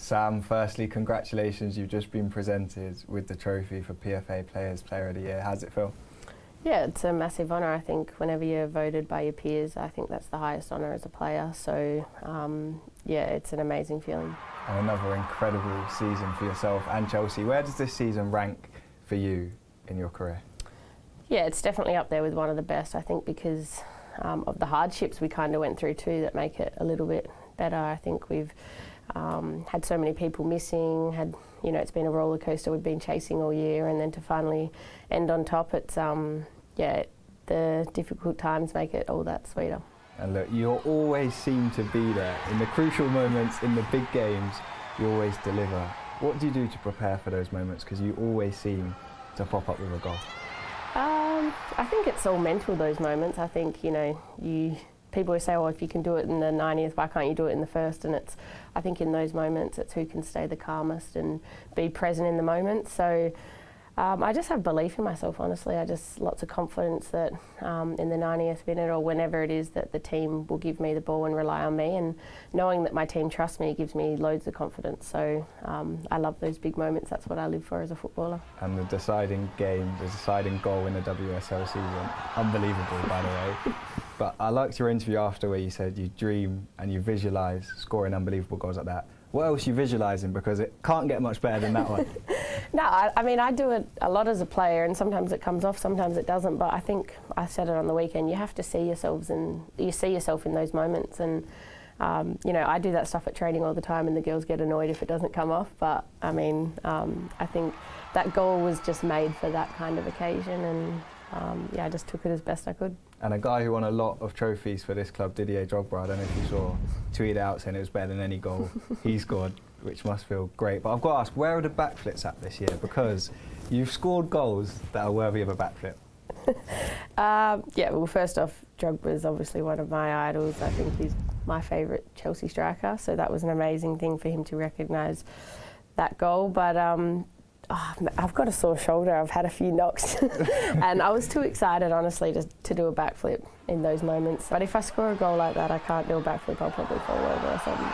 Sam, firstly, congratulations. You've just been presented with the trophy for PFA Player of the Year. How's it feel? Yeah, it's a massive honour. I think whenever you're voted by your peers, I think that's the highest honour as a player. So, yeah, it's an amazing feeling. And another incredible season for yourself and Chelsea. Where does this season rank for you in your career? Yeah, it's definitely up there with one of the best, I think, because of the hardships we kind of went through too that make it a little bit better. I think we've had so many people missing, it's been a roller coaster we've been chasing all year, and then to finally end on top, it's, yeah, the difficult times make it all that sweeter. And look, you always seem to be there. In the crucial moments, in the big games, you always deliver. What do you do to prepare for those moments? Because you always seem to pop up with a goal. I think it's all mental, those moments. I think, people will say, well, if you can do it in the 90th, why can't you do it in the first? And I think in those moments, it's who can stay the calmest and be present in the moment. So I just have belief in myself, honestly. Lots of confidence that in the 90th minute or whenever it is that the team will give me the ball and rely on me, and knowing that my team trusts me gives me loads of confidence. So I love those big moments. That's what I live for as a footballer. And the deciding game, the deciding goal in the WSL season, unbelievable, by the way. But I liked your interview after where you said you dream and you visualise scoring unbelievable goals like that. What else are you visualising? Because it can't get much better than that one. No, I mean, I do it a lot as a player, and sometimes it comes off, sometimes it doesn't. But I think I said it on the weekend. You have to see yourselves, and you see yourself in those moments. And I do that stuff at training all the time, and the girls get annoyed if it doesn't come off. But I mean, I think that goal was just made for that kind of occasion, and yeah, I just took it as best I could. And a guy who won a lot of trophies for this club, Didier Drogba, I don't know if you saw, tweeted out saying it was better than any goal he scored, which must feel great. But I've got to ask, where are the backflips at this year? Because you've scored goals that are worthy of a backflip. Yeah, well, first off, Drogba is obviously one of my idols. I think he's my favourite Chelsea striker, so that was an amazing thing for him to recognise that goal. But I've got a sore shoulder. I've had a few knocks and I was too excited, honestly, to do a backflip in those moments. But if I score a goal like that, I can't do a backflip. I'll probably fall over or something.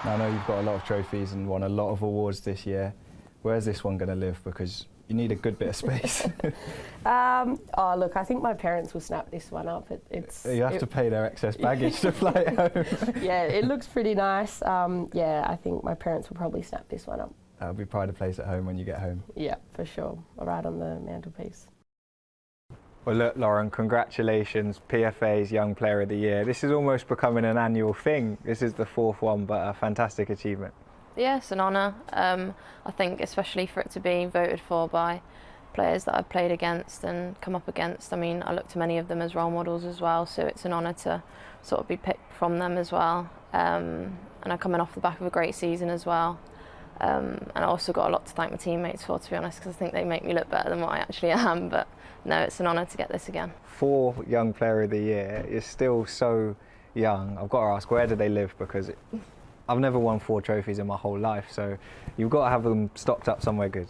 Now, I know you've got a lot of trophies and won a lot of awards this year. Where's this one going to live? Because you need a good bit of space. Oh, look, I think my parents will snap this one up. You have to pay their excess baggage to fly it home. Yeah, it looks pretty nice. Yeah, I think my parents will probably snap this one up. That'll be pride of place at home when you get home. Yeah, for sure. Right on the mantelpiece. Well, look, Lauren, congratulations, PFA's Young Player of the Year. This is almost becoming an annual thing. This is the 4th one, but a fantastic achievement. Yeah, it's an honour. I think especially for it to be voted for by players that I've played against and come up against. I mean, I look to many of them as role models as well, so it's an honour to sort of be picked from them as well. And I'm coming off the back of a great season as well. And I also got a lot to thank my teammates for, to be honest, because I think they make me look better than what I actually am. But no, it's an honour to get this again. 4 Young Player of the Year is still so young. I've got to ask, where do they live? Because I've never won 4 trophies in my whole life, so you've got to have them stocked up somewhere good.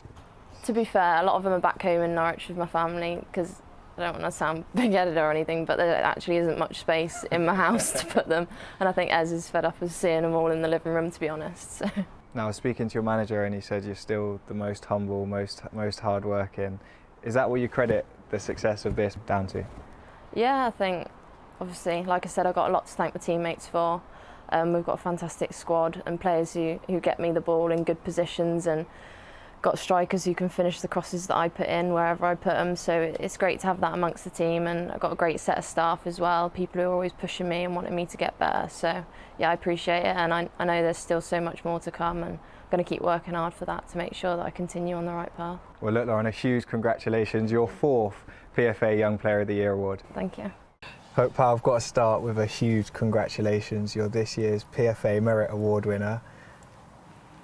To be fair, a lot of them are back home in Norwich with my family, because I don't want to sound big-headed or anything, but there actually isn't much space in my house to put them, and I think Ez is fed up of seeing them all in the living room, to be honest. So. Now, I was speaking to your manager and he said you're still the most humble, most hard-working. Is that what you credit the success of this down to? Yeah, I think, obviously, like I said, I've got a lot to thank my teammates for. We've got a fantastic squad and players who get me the ball in good positions, and got strikers who can finish the crosses that I put in wherever I put them. So it's great to have that amongst the team, and I've got a great set of staff as well, people who are always pushing me and wanting me to get better. So yeah, I appreciate it, and I know there's still so much more to come, and I'm going to keep working hard for that to make sure that I continue on the right path. Well, look, Lauren, a huge congratulations. Your 4th PFA Young Player of the Year award. Thank you. Hope, pal, I've got to start with a huge congratulations. You're this year's PFA Merit Award winner.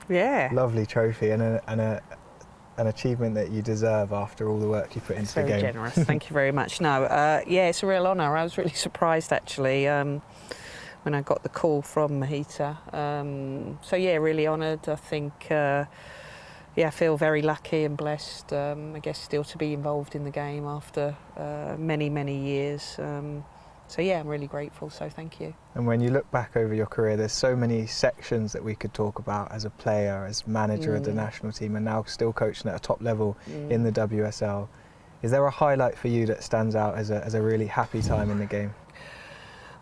Yeah. Lovely trophy and an achievement that you deserve after all the work you put into the game. Very generous. Thank you very much. No, yeah, it's a real honour. I was really surprised actually when I got the call from Mahita. So yeah, really honoured. I think yeah, I feel very lucky and blessed. I guess still to be involved in the game after many years. So yeah, I'm really grateful, so thank you. And when you look back over your career, there's so many sections that we could talk about as a player, as manager of the national team, and now still coaching at a top level in the WSL. Is there a highlight for you that stands out as a really happy time in the game?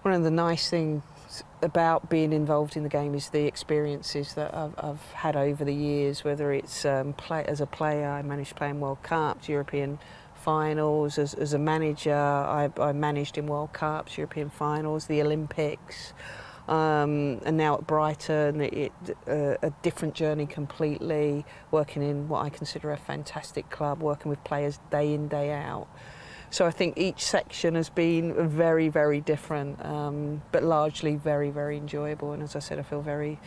One of the nice things about being involved in the game is the experiences that I've had over the years, whether it's as a player, I managed playing World Cups, European finals, as a manager, I managed in World Cups, European finals, the Olympics, and now at Brighton, a different journey completely, working in what I consider a fantastic club, working with players day in, day out. So I think each section has been very, very different, but largely very, very enjoyable. And as I said, I feel very,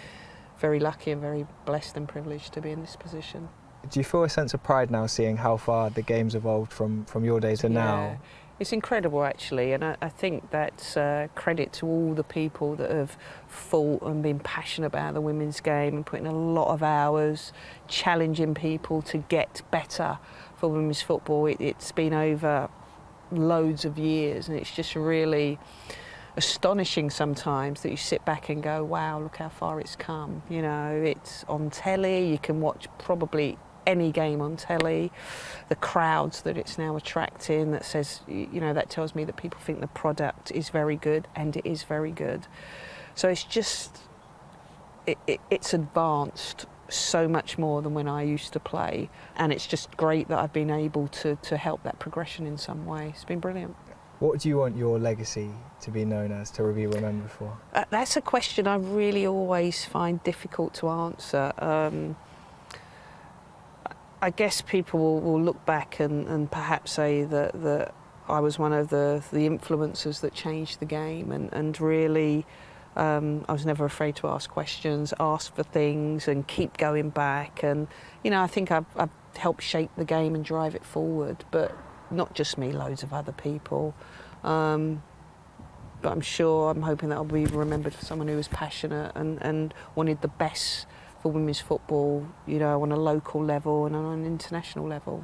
very lucky and very blessed and privileged to be in this position. Do you feel a sense of pride now seeing how far the game's evolved from your days to now? It's incredible actually, and I think that's credit to all the people that have fought and been passionate about the women's game and putting a lot of hours, challenging people to get better for women's football. It's been over loads of years, and it's just really astonishing sometimes that you sit back and go, wow, look how far it's come. You know, it's on telly, you can watch probably any game on telly, the crowds that it's now attracting, that says, you know, that tells me that people think the product is very good, and it is very good. So it's just, it's advanced so much more than when I used to play, and it's just great that I've been able to help that progression in some way. It's been brilliant. What do you want your legacy to be known as, to be remembered for? That's a question I really always find difficult to answer. I guess people will look back and perhaps say that I was one of the influencers that changed the game, and really I was never afraid to ask questions, ask for things and keep going back. And, you know, I think I've helped shape the game and drive it forward, but not just me, loads of other people. But I'm hoping that I'll be remembered for someone who was passionate and wanted the best for women's football, you know, on a local level and on an international level.